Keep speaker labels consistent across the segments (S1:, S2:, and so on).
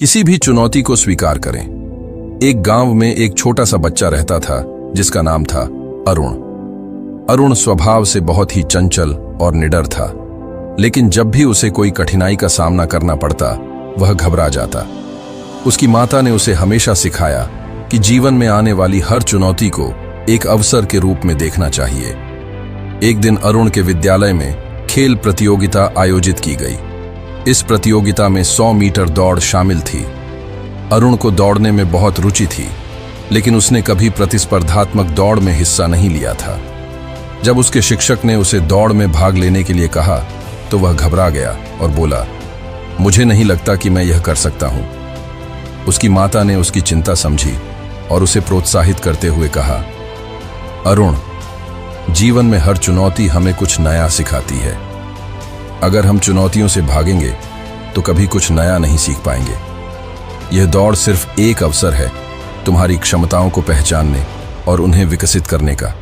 S1: किसी भी चुनौती को स्वीकार करें। एक गांव में एक छोटा सा बच्चा रहता था जिसका नाम था अरुण। अरुण स्वभाव से बहुत ही चंचल और निडर था, लेकिन जब भी उसे कोई कठिनाई का सामना करना पड़ता वह घबरा जाता। उसकी माता ने उसे हमेशा सिखाया कि जीवन में आने वाली हर चुनौती को एक अवसर के रूप में देखना चाहिए। एक दिन अरुण के विद्यालय में खेल प्रतियोगिता आयोजित की गई। इस प्रतियोगिता में 100 मीटर दौड़ शामिल थी। अरुण को दौड़ने में बहुत रुचि थी, लेकिन उसने कभी प्रतिस्पर्धात्मक दौड़ में हिस्सा नहीं लिया था। जब उसके शिक्षक ने उसे दौड़ में भाग लेने के लिए कहा तो वह घबरा गया और बोला, मुझे नहीं लगता कि मैं यह कर सकता हूं। उसकी माता ने उसकी चिंता समझी और उसे प्रोत्साहित करते हुए कहा, अरुण, जीवन में हर चुनौती हमें कुछ नया सिखाती है। अगर हम चुनौतियों से भागेंगे तो कभी कुछ नया नहीं सीख पाएंगे। यह दौड़ सिर्फ एक अवसर है तुम्हारी क्षमताओं को पहचानने और उन्हें विकसित करने का।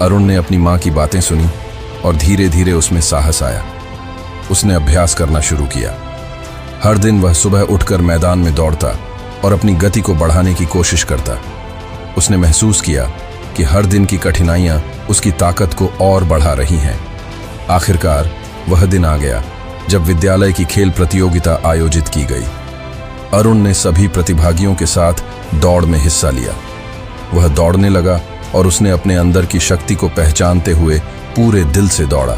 S1: अरुण ने अपनी मां की बातें सुनी और धीरे धीरे उसमें साहस आया। उसने अभ्यास करना शुरू किया। हर दिन वह सुबह उठकर मैदान में दौड़ता और अपनी गति को बढ़ाने की कोशिश करता। उसने महसूस किया कि हर दिन की कठिनाइयां उसकी ताकत को और बढ़ा रही हैं। आखिरकार वह दिन आ गया जब विद्यालय की खेल प्रतियोगिता आयोजित की गई। अरुण ने सभी प्रतिभागियों के साथ दौड़ में हिस्सा लिया। वह दौड़ने लगा और उसने अपने अंदर की शक्ति को पहचानते हुए पूरे दिल से दौड़ा।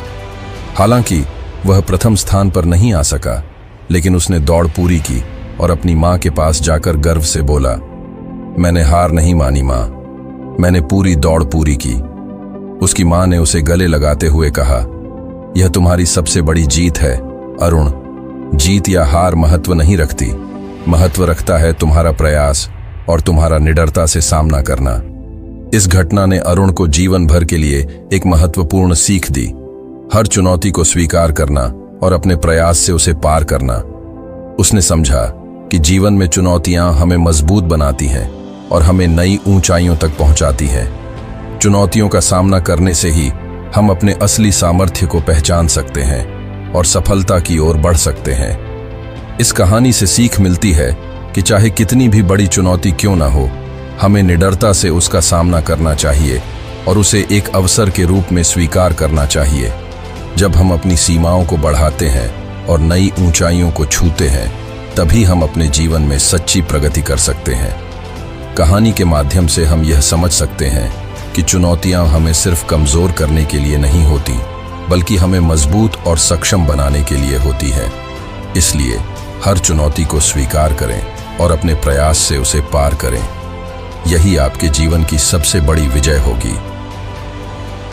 S1: हालांकि वह प्रथम स्थान पर नहीं आ सका, लेकिन उसने दौड़ पूरी की और अपनी मां के पास जाकर गर्व से बोला, मैंने हार नहीं मानी मां, मैंने पूरी दौड़ पूरी की। उसकी मां ने उसे गले लगाते हुए कहा, यह तुम्हारी सबसे बड़ी जीत है अरुण। जीत या हार महत्व नहीं रखती, महत्व रखता है तुम्हारा प्रयास और तुम्हारा निडरता से सामना करना। इस घटना ने अरुण को जीवन भर के लिए एक महत्वपूर्ण सीख दी। हर चुनौती को स्वीकार करना और अपने प्रयास से उसे पार करना। उसने समझा कि जीवन में चुनौतियां हमें मजबूत बनाती हैं और हमें नई ऊंचाइयों तक पहुंचाती हैं। चुनौतियों का सामना करने से ही हम अपने असली सामर्थ्य को पहचान सकते हैं और सफलता की ओर बढ़ सकते हैं। इस कहानी से सीख मिलती है कि चाहे कितनी भी बड़ी चुनौती क्यों ना हो, हमें निडरता से उसका सामना करना चाहिए और उसे एक अवसर के रूप में स्वीकार करना चाहिए। जब हम अपनी सीमाओं को बढ़ाते हैं और नई ऊंचाइयों को छूते हैं, तभी हम अपने जीवन में सच्ची प्रगति कर सकते हैं। कहानी के माध्यम से हम यह समझ सकते हैं कि चुनौतियां हमें सिर्फ कमजोर करने के लिए नहीं होती, बल्कि हमें मजबूत और सक्षम बनाने के लिए होती है। इसलिए हर चुनौती को स्वीकार करें और अपने प्रयास से उसे पार करें। यही आपके जीवन की सबसे बड़ी विजय होगी।